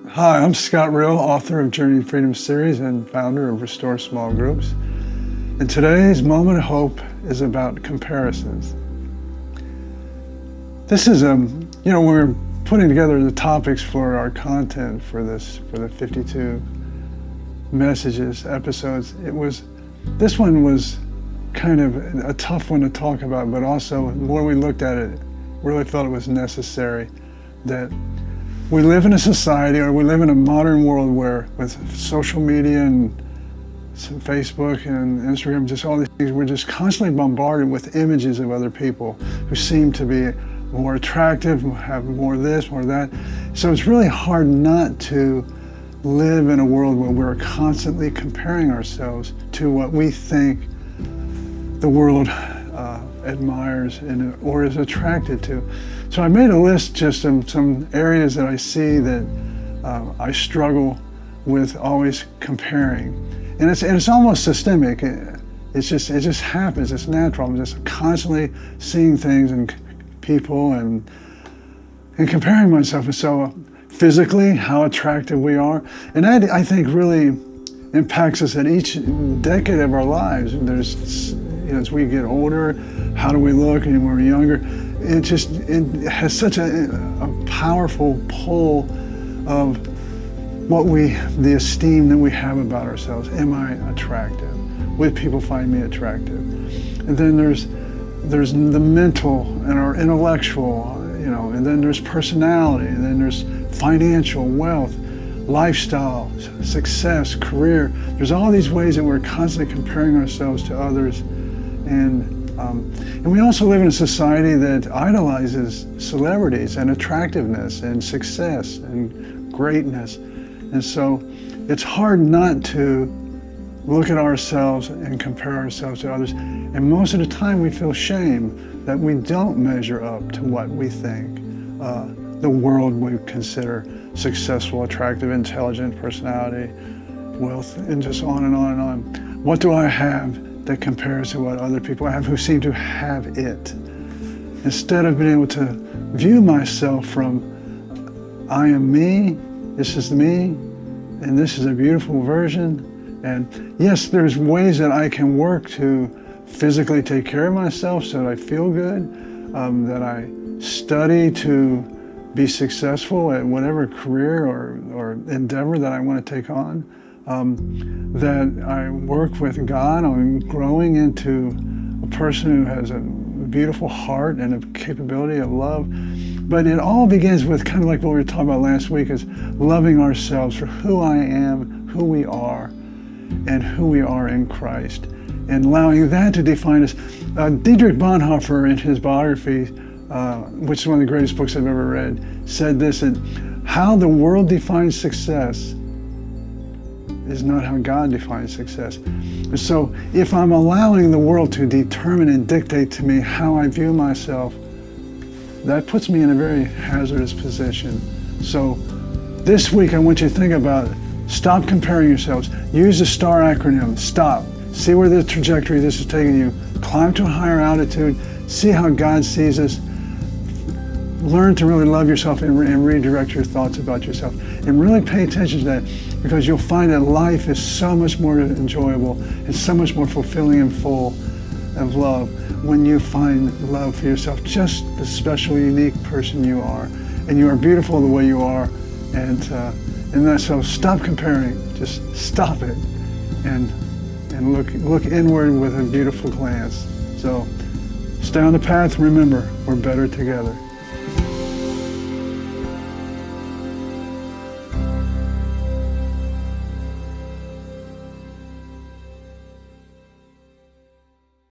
Hi, I'm Scott Reall, author of Journey to Freedom series and founder of Restore Small Groups. And today's moment of hope is about comparisons. This is we're putting together the topics for our content for the 52 messages, episodes. This one was kind of a tough one to talk about, but also the more we looked at it, really felt it was necessary that we live in a society, or we live in a modern world where with social media and Facebook and Instagram, just all these things, we're just constantly bombarded with images of other people who seem to be more attractive, have more this, more that. So it's really hard not to live in a world where we're constantly comparing ourselves to what we think the world admires or is attracted to. So I made a list just of some areas that I see that I struggle with always comparing, and it's almost systemic. It just happens. It's natural. I'm just constantly seeing things and people and comparing myself. And so physically, how attractive we are, and that I think really impacts us at each decade of our lives. There's as we get older, how do we look? And when we're younger, it has such a powerful pull of the esteem that we have about ourselves. Am I attractive? Would people find me attractive? And then there's the mental and our intellectual, and then there's personality, and then there's financial, wealth, lifestyle, success, career. There's all these ways that we're constantly comparing ourselves to others. And we also live in a society that idolizes celebrities and attractiveness and success and greatness. And so it's hard not to look at ourselves and compare ourselves to others. And most of the time we feel shame that we don't measure up to what we think the world would consider successful, attractive, intelligent, personality, wealth, and just on and on and on. What do I have that compares to what other people have who seem to have it? Instead of being able to view myself from, I am me, this is me, and this is a beautiful version. And yes, there's ways that I can work to physically take care of myself so that I feel good, that I study to be successful at whatever career or endeavor that I want to take on, that I work with God on growing into a person who has a beautiful heart and a capability of love. But it all begins with kind of like what we were talking about last week, is loving ourselves for who I am, who we are, and who we are in Christ, and allowing that to define us. Dietrich Bonhoeffer, in his biography, which is one of the greatest books I've ever read, said this, that how the world defines success is not how God defines success. And so if I'm allowing the world to determine and dictate to me how I view myself, that puts me in a very hazardous position. So this week I want you to think about it. Stop comparing yourselves. Use the S.T.A.R acronym. Stop. See where the trajectory this is taking you. Climb to a higher altitude. See how God sees us. Learn to really love yourself and redirect your thoughts about yourself. And really pay attention to that, because you'll find that life is so much more enjoyable and so much more fulfilling and full of love when you find love for yourself, just the special, unique person you are. And you are beautiful the way you are. And that's so stop comparing. Just stop it and look inward with a beautiful glance. So stay on the path. Remember, we're better together.